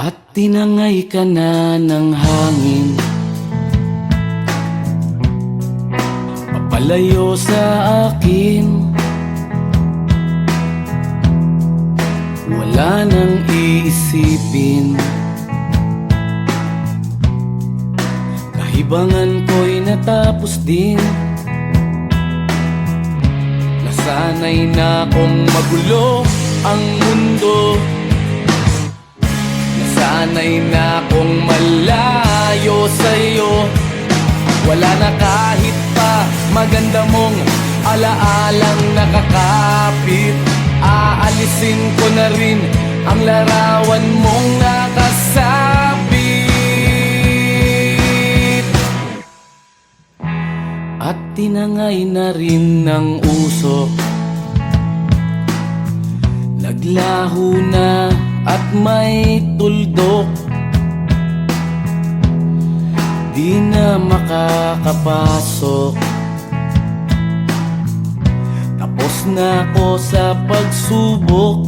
At tinangay ka na ng hangin, papalayo sa akin. Wala nang iisipin, kahibangan ko'y natapos din. Nasanay na kong magulo ang mundo, nasanay na kong malayo sa'yo. Wala na kahit pa maganda mong alaalang nakakapit. Aalisin ko na rin ang larawan mong nakasabit. At tinangay na rin ng usok, naglaho na at may tuldok. Di na makakapasok, tapos na ako sa pagsubok.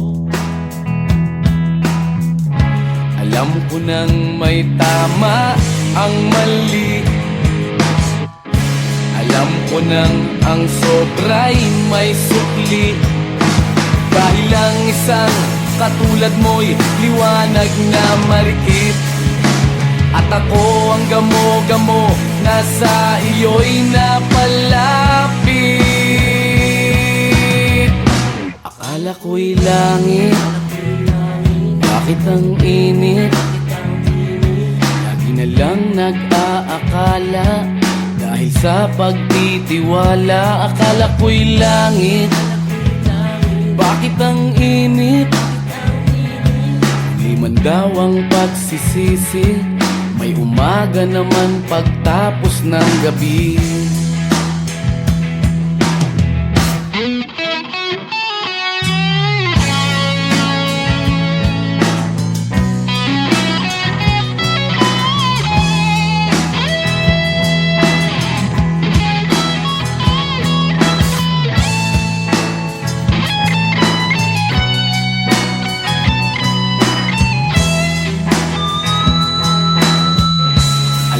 Alam ko nang may tama ang mali, alam ko nang ang sobra'y may sukli. Dahil lang isang katulad mo'y liwanag na marikit, at ako ang gamo-gamo na sa iyo'y napalapit. Akala ko'y langit, bakit ang init? Lagi na lang nag-aakala, dahil sa pagtitiwala. Akala ko'y langit, bakit ang init? Di man daw ang pagsisisi, may umaga naman pagtapos ng gabi.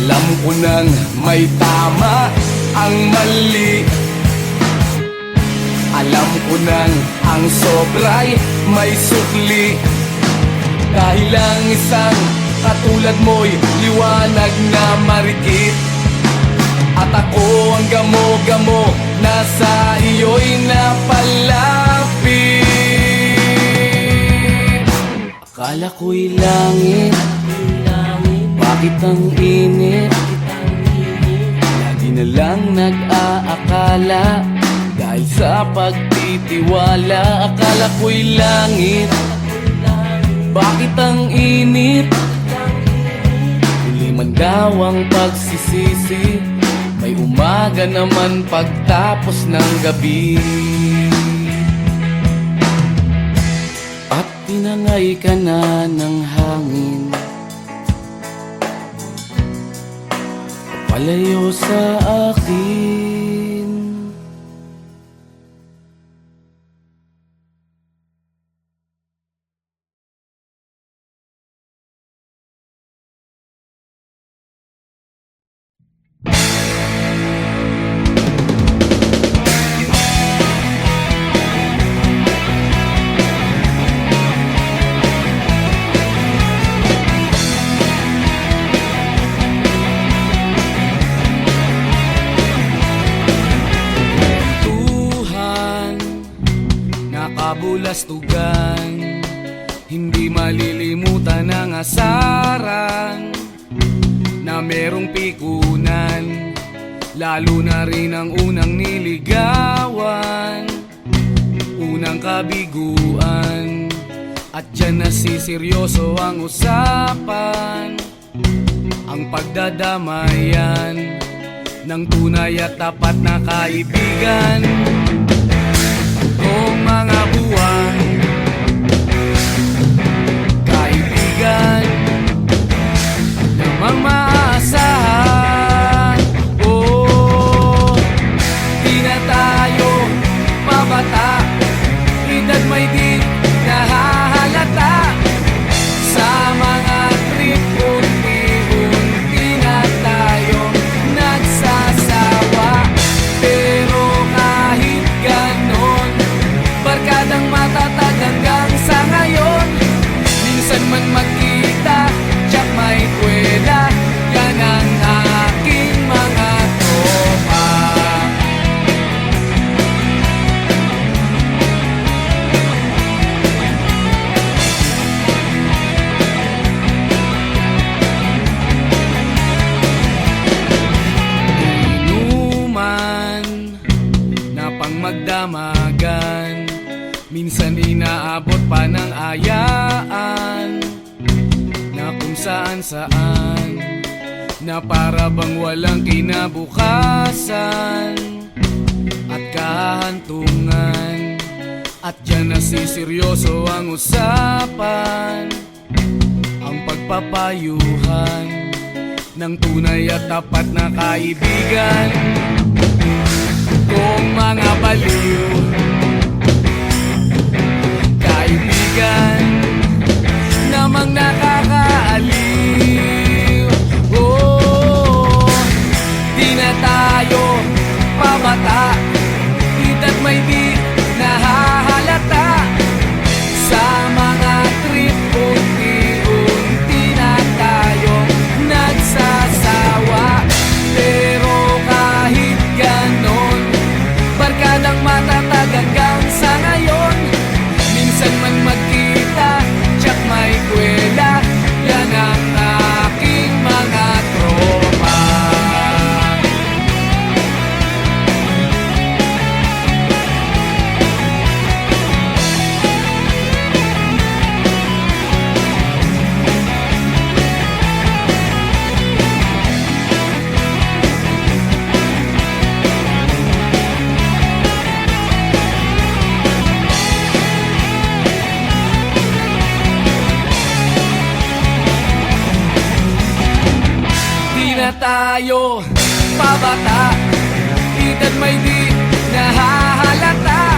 Alam ko nang may tama ang mali, alam ko nang ang sobra'y may sukli. Dahil lang isang katulad mo'y liwanag na marikit, at ako ang gamo-gamo na sa iyo'y napalapit. Akala ko'y langit, bakit ang init? Lagi na lang nag-aakala, dahil sa pagtitiwala. Akala ko'y langit, bakit ang init? Huli man daw ang pagsisisi, may umaga naman pagtapos ng gabi. At tinangay ka na ng hangin, palayo sa akin. Kabulastugan, hindi malilimutan ang asaran na merong pikunan, lalo na rin ang unang niligawan, unang kabiguan. At dyan nasiseryoso ang usapan, ang pagdadamayan ng tunay at tapat na kaibigan. Kung mga buwan, kaibigan namang maaasahan. Oh, di na tayo mabata, edad may di nahahalata sa mga nakaraan na para bang walang kinabukasan at kahantungan. At dyan nasiseryoso ang usapan, ang pagpapayuhan ng tunay at tapat na kaibigan. Kung mga baliw, kaibigan namang nakakaaliw. Oh, di na tayo pabata, ita't may di nahahalata. Sa mga trip, unti-unti na tayong nagsasawa. Pero kahit ganon, barkadang matatag hanggang sa ngayon. Minsan man magkita, tsak may kwela, yan ang aking mga tropa. Tayo pabata, ita't may di nahahalata.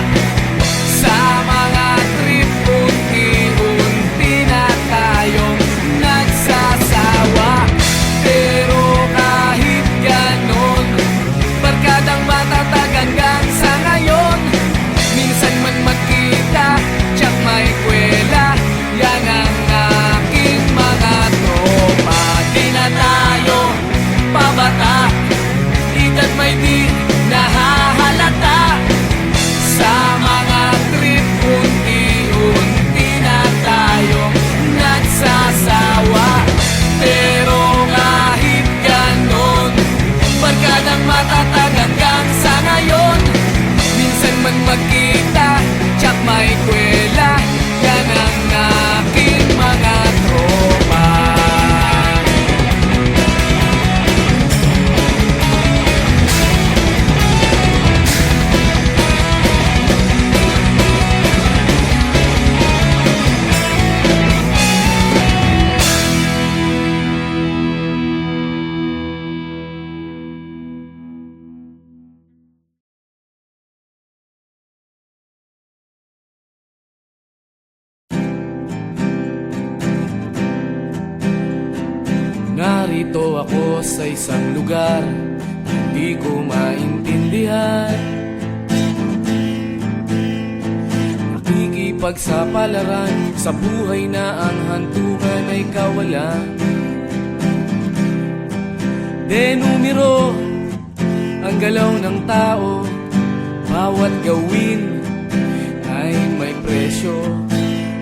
Sa mga trip, unti-unti na tayong nagsasawa. Pero kahit ganon, barkadang matatag hanggang sa ngayon. Minsan man magkita, tsak may kwela, yan ang aking mga tropa. Di na tayo pabata, ita't may di nahahalata. Sa mga trip, unti-unti na tayong nagsasawa. Pero kahit ganon, barkadang matatag hanggang sa ngayon. Minsan man magkita, tsak may kwela, yan ang aking mga tropa. Narito ako sa isang lugar hindi ko maintindihan. Nakikipagsapalaran sa buhay na ang hantungan ay kawalan. De numero ang galaw ng tao, bawat gawin ay may presyo.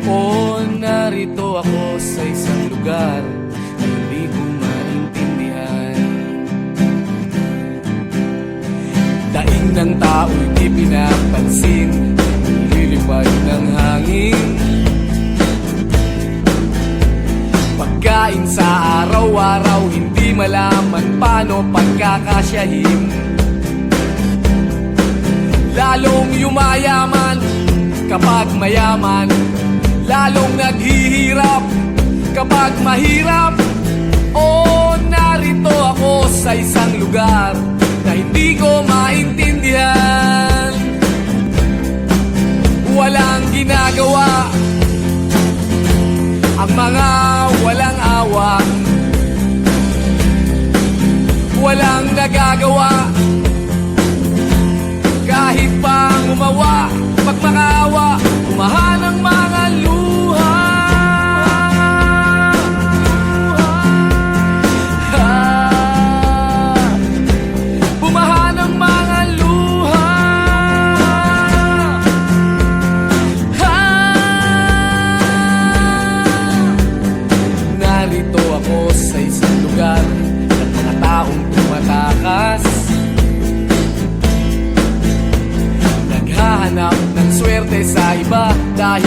O narito ako sa isang lugar hindi ko maintindihan. Daing ng tao'y di pinapansin, lilipad ng hangin. Pagkain sa araw-araw, hindi malaman paano pagkakasyahin. Lalong yumayaman kapag mayaman, lalong naghihirap kapag mahirap. O narito ako sa isang lugar na hindi ko maintindihan. Walang ginagawa ang mga walang awa, walang nagagawa kahit pang umawa. Pag makaawa, umahan ang mga luha. Bumahan ang mga luha. Narito ako sa isang lugar at mga taong tumatakas, naghahanap ng swerte sa iba dahil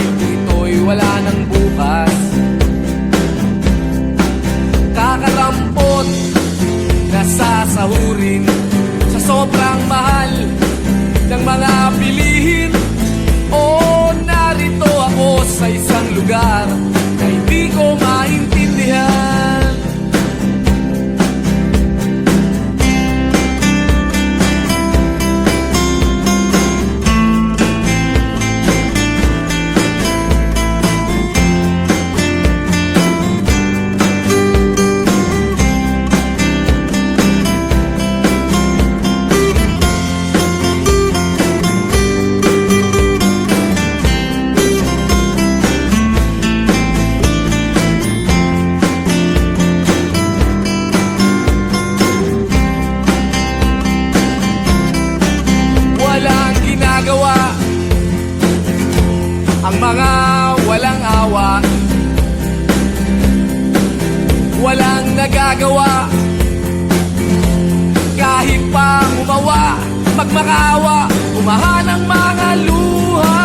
magagawa. Kahit pa umawa, magmakaawa, umahan ang mga luha.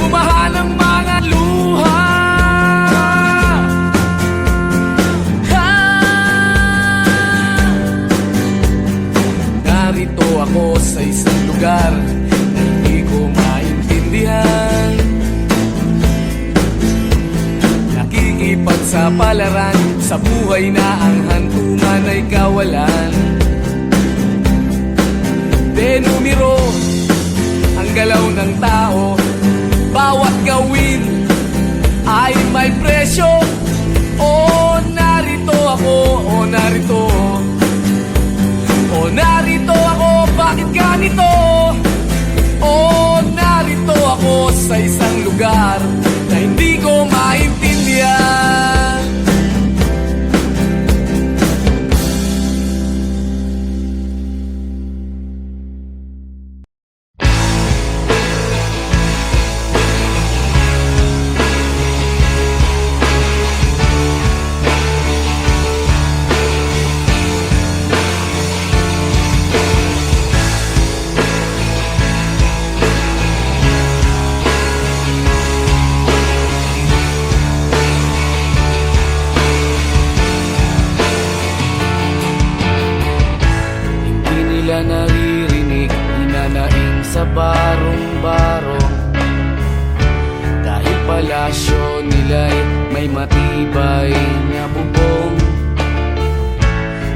Umahan ang mga luha. Narito ako sa isang lugar na hindi ko maintindihan. Pagsapalaran sa buhay na ang hantungan ay kawalan. Denumero ang galaw ng tao, bawat gawin ay may presyo. Narito ako, narito. Narito ako, bakit ganito? Narito ako sa isang lugar na hindi ko maintindihan. Naririnig, hinanaing sa barong-barong. Dahil palasyo nila'y may matibay na bubong.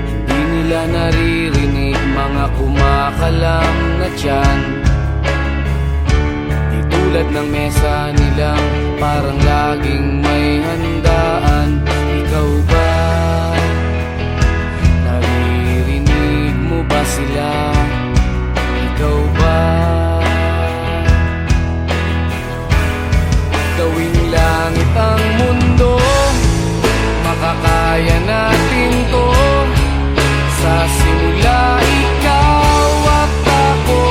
Hindi nila naririnig mga kumakalam na tiyan. Di tulad ng mesa nilang parang laging may handaan. Ikaw ba? Ba sila? Ikaw ba? Gawing langit ang mundo, makakaya natin to. Sa simula ikaw at ako,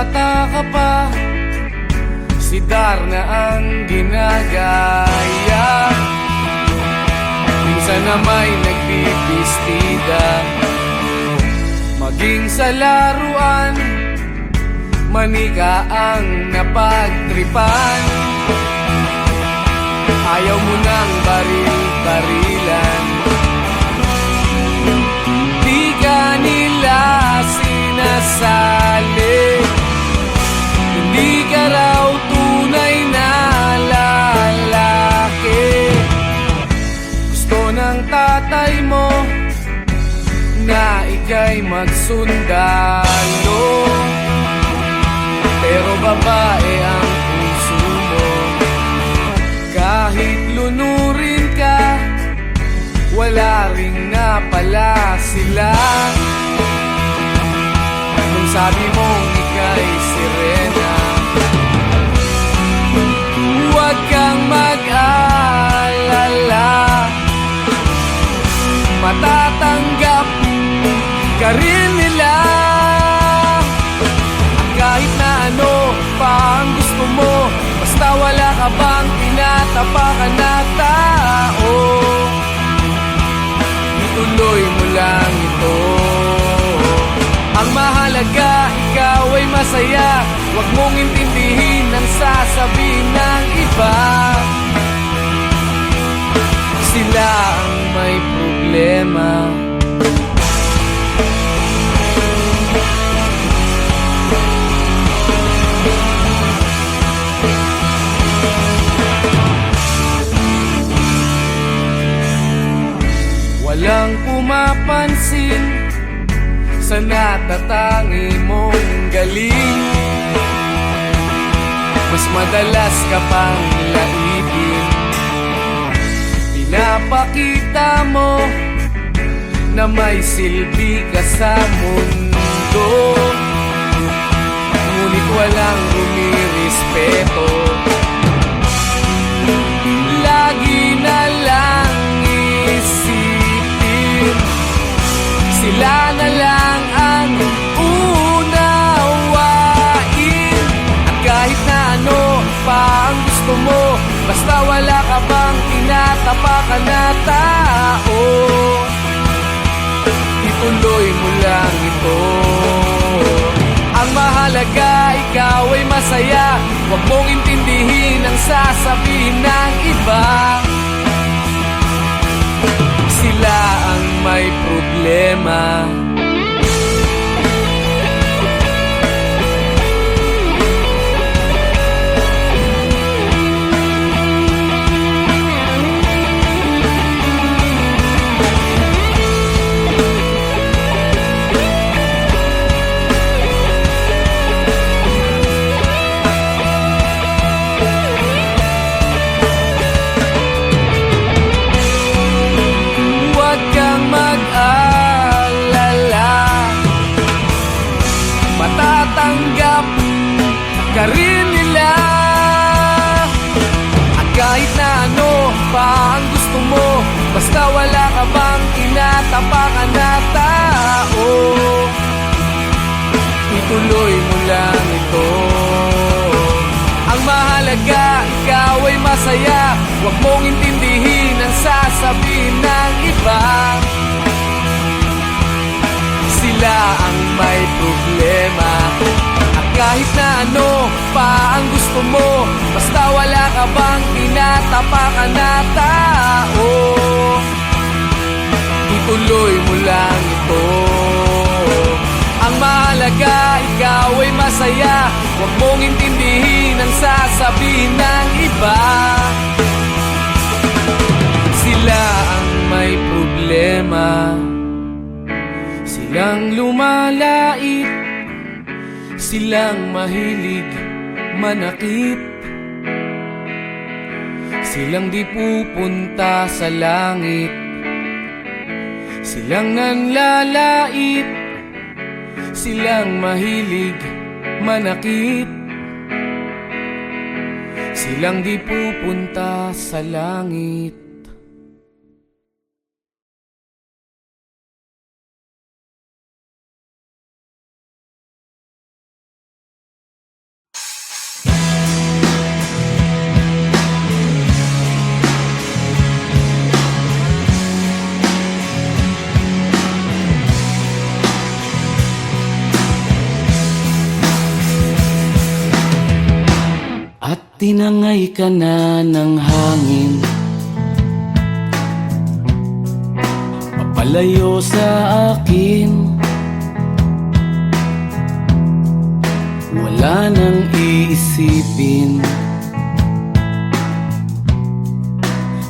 bata ka pa, si Darna ang ginagaya. Minsan na may nagpipistida, maging sa laruan, manika ang napagtripan. Ayaw mo nang baril-barilan, di ka nila sinasali. Hindi ka raw tunay na lalaki. Gusto ng tatay mo na ika'y magsundalo, pero babae ang puso mo. Kahit lunurin ka, wala ring napala sila. Nung sabi mong ika'y sirena, huwag kang mag-alala, matatanggap ka rin nila. At kahit na ano pa ang gusto mo, basta wala ka bang tinatapakan na tao, ituloy mo lang ito. Ang mahalaga, ikaw ay masaya. Huwag mong intindihin ang sasabihin ng iba. Sila ang may problema. Walang pumapansin sa natatangi mong galing. Mas madalas ka pang laipin, pinapakita mo na may silbi ka sa mundo. Ngunit walang rumirespeto, lagi na lang isipin sila na lang ang unawain. At kahit na ano pa ang gusto mo, basta wala ka bang tinatapakan na tao, ituloy mo lang ito. Ang mahalaga, ikaw ay masaya. Huwag mong intindihin ang sasabihin ng iba. Sila ang may problema. Matatanggap ka rin nila. At kahit na ano pa ang gusto mo, basta wala ka bang tinatapakan na tao, ituloy mo lang ito. Ang mahalaga, ikaw ay masaya. Huwag mong intindihin ang sasabihin ng iba. Sila ang may problema. At kahit na ano pa ang gusto mo, basta wala ka bang tinatapakan na tao, ituloy mo lang ito. Ang mahalaga, ikaw ay masaya. Huwag mong intindihin ang sasabihin ng iba. Sila ang may problema. Silang lumalait, silang mahilig manakit, silang di pupunta sa langit, silang nanlalait, silang mahilig manakit, silang di pupunta sa langit. tinangay ka na ng hangin, papalayo sa akin. Wala nang iisipin,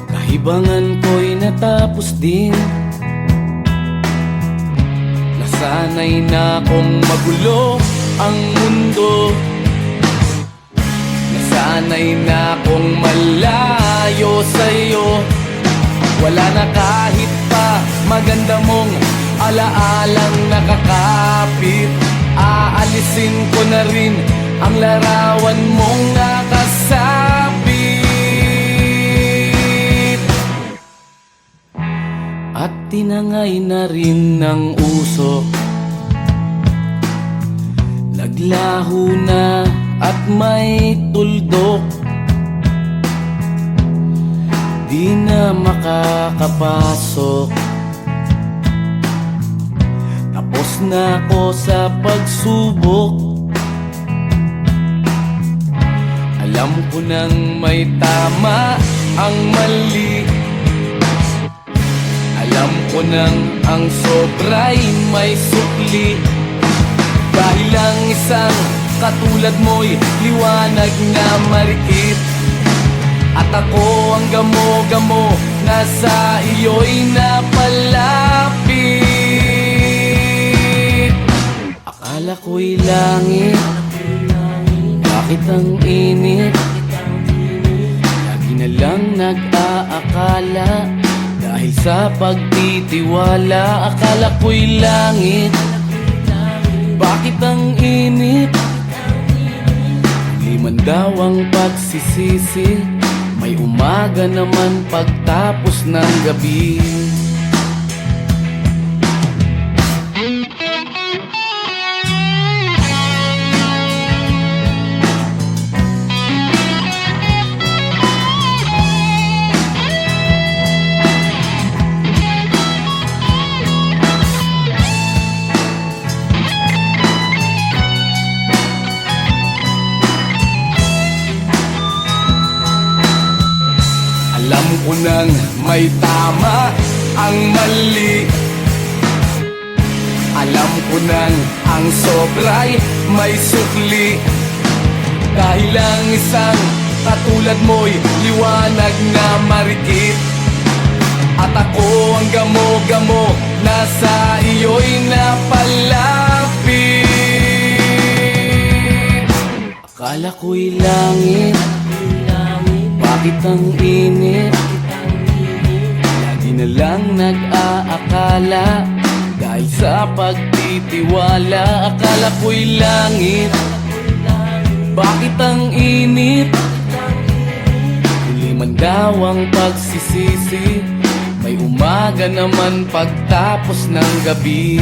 kahibangan ko'y natapos din. Nasanay na kong magulo ang mundo, nasanay na kong malayo sa'yo. Wala na kahit pa maganda mong alaalang nakakapit. Aalisin ko na rin ang larawan mong nakasabit. At tinangay na rin ng usok, naglaho na at may tuldok. Di na makakapasok, tapos na ako sa pagsubok. Alam ko nang may tama ang mali, alam ko nang ang sobra'y may sukli. Dahil lang isang katulad mo'y liwanag na marikit, at ako ang gamo-gamo na sa iyo'y napalapit. Akala ko'y langit, bakit ang init? Lagi na lang nag-aakala, dahil sa pagtitiwala. Akala ko'y langit, bakit ang init? Liman daw ang pagsisisi, may umaga naman pagtapos ng gabi. Alam ko nang may tama ang mali, alam ko nang ang sobra'y may sukli. Dahil lang isang katulad mo'y liwanag na marikit, at ako ang gamo-gamo na sa iyo'y napalapit. Akala ko'y langit, bakit ang init? Lagi na lang nag-aakala, dahil sa pagtitiwala. Akala ko'y langit, bakit ang init? Huli man daw ang pagsisisi, may umaga naman pagtapos ng gabi.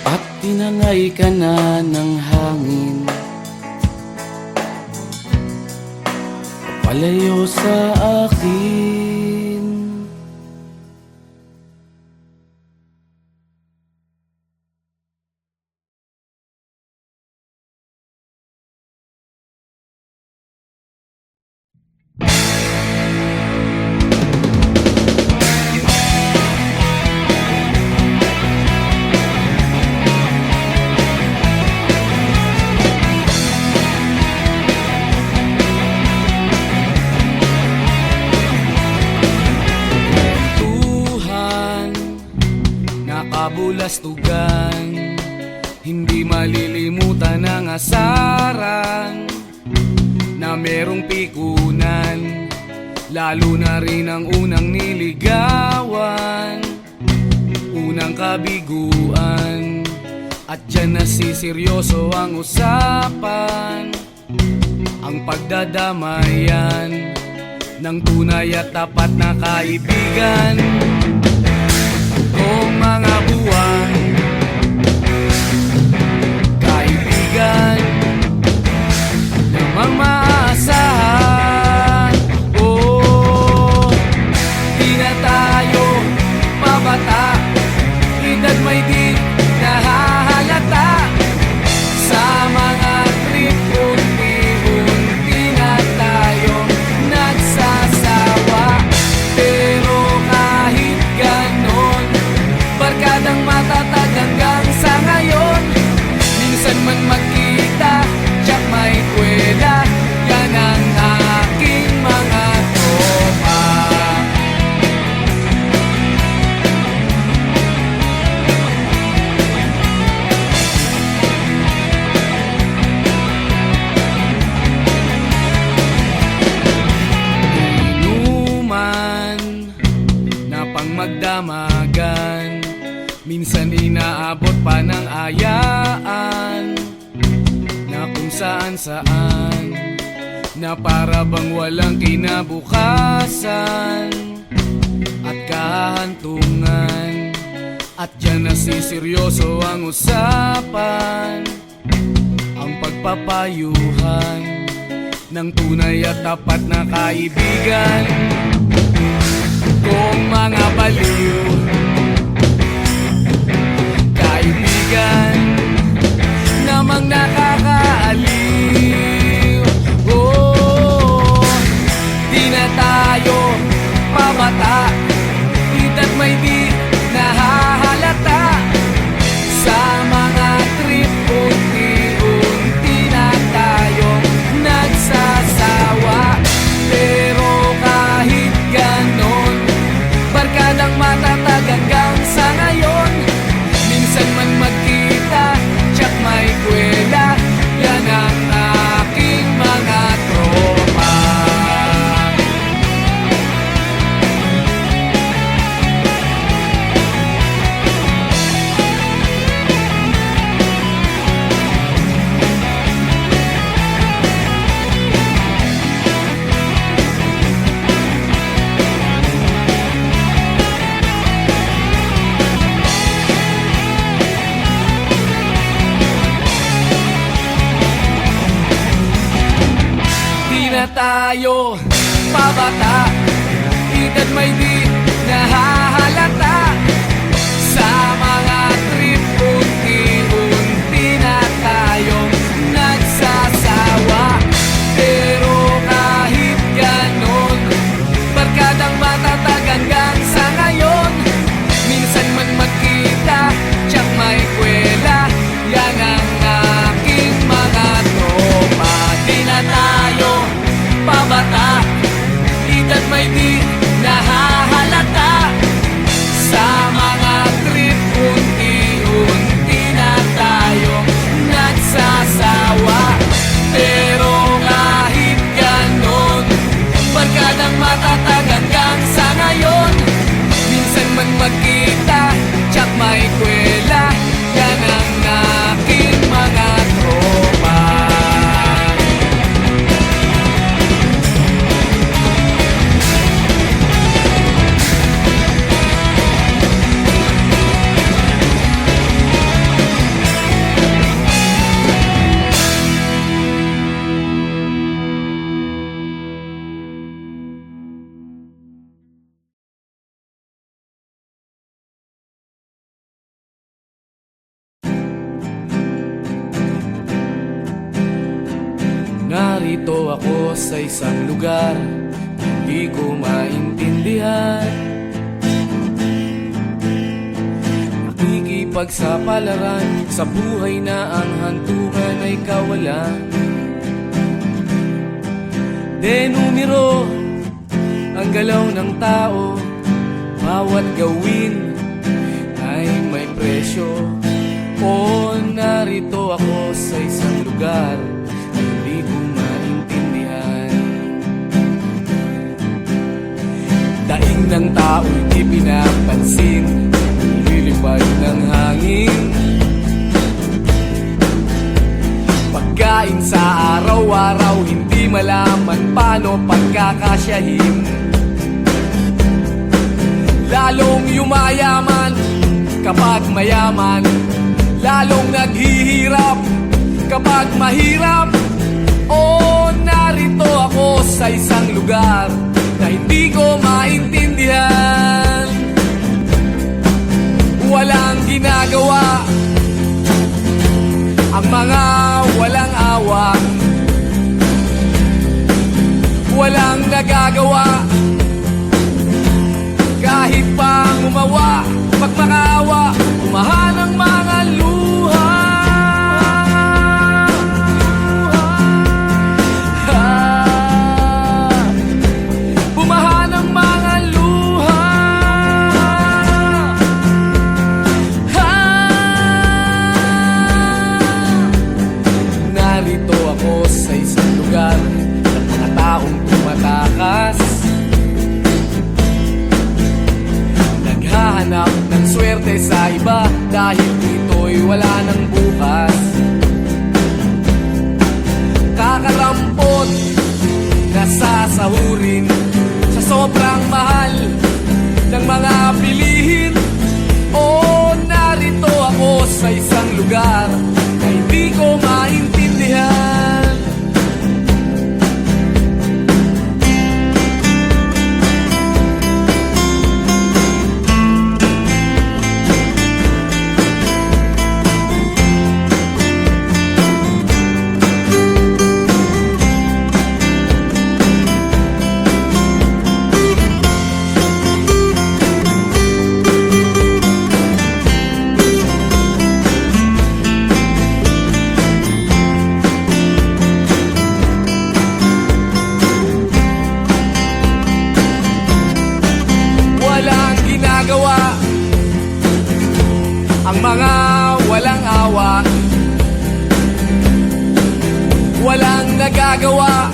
At tinangay ka na ng hangin, palayo sa akin. Kabulastugan, hindi malilimutan ang asaran na merong pikunan, lalo na rin ang unang niligawan, unang kabiguan. At dyan nasiseryoso ang usapan, ang pagdadamayan ng tunay at tapat na kaibigan. Kung mga buwan, kaibigan, namang maaasahan. Oh, di na tayo pabata, edad may di nahahalata sa mga magdamagan. Minsan inaabot pa ng ayaan na kung saan-saan, na para bang walang kinabukasan at kahantungan. At dyan nasiseryoso ang usapan, ang pagpapayuhan ng tunay at tapat na kaibigan. Kung mga baliw kaibigan namang nakakaaliw, oh, di na tayo pabata, hita't may di nahahalata. Sa mga trip unti-unti na tayong nagsasawa. Pero kahit ganon, barkadang matatag hanggang sa ngayon. Minsan man magkita, tsak may kwela, yan ang aking mga tropa. Tayo pabata, edad may di nahahalata. Sa mga trip unti-unti na tayong nagsasawa. Pero kahit ganon, barkadang matatag hanggang sa ngayon. Minsan man magkita, tsak may kwela, yan ang aking mga tropa. Di na tayo pabata, edad may di nahahalata. Sa mga trip unti-unti na tayong nagsasawa. Pero kahit ganon, barkadang matatag hanggang sa ngayon. Minsan man magkita, tsak may kwela, yan ang aking mga tropa. Narito ako sa isang lugar, hindi ko maintindihan. Nakikipagsapalaran sa buhay na ang hantungan ay kawalan. Denumero ang galaw ng tao, bawat gawin ay may presyo. O narito ako sa isang lugar, hindi ko maintindihan. Daing ng tao'y di pinapansin, lilipad ng hangin. Pagkain sa araw-araw, hindi malaman paano pagkakasyahin. Lalong yumayaman kapag mayaman, lalong naghihirap kapag mahirap. O narito ako sa isang lugar na hindi ko maintindihan. Walang ginagawa ang mga walang awa, walang nagagawa kahit pang umawa. Pag makaawa, umahan ang mga luha. Bumahan ang mga luha. Narito ako sa isang lugar ng mga taong tumatakas. maghanap ng swerte sa iba, dahil dito'y wala ng bukas. Kakarampot na sasahurin sa sobrang mahal ng mga bilihin. O narito ako sa isang lugar na hindi ko maintindihan. Walang ginagawa ang mga walang awa, walang nagagawa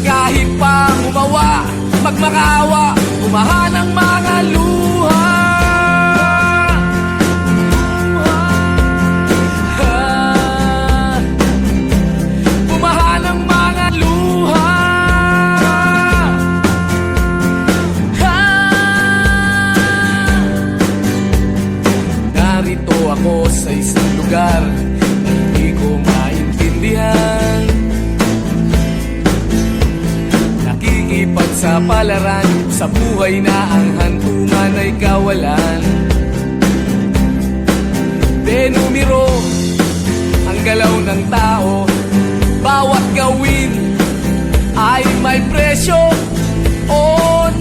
kahit pa umawa, magmakaawa, umahan ang mga luha. Umahan ang mga luha. Narito ako sa isang lugar na hindi ko maintindihan. Nakikipagsapalaran sa buhay na ang hantungan ay kawalan. Denumero ang galaw ng tao, bawat gawin ay may presyo. O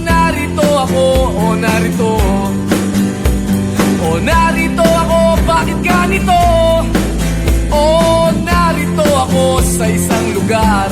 narito ako, o narito, o narito ako, bakit ganito? O narito ako sa isang lugar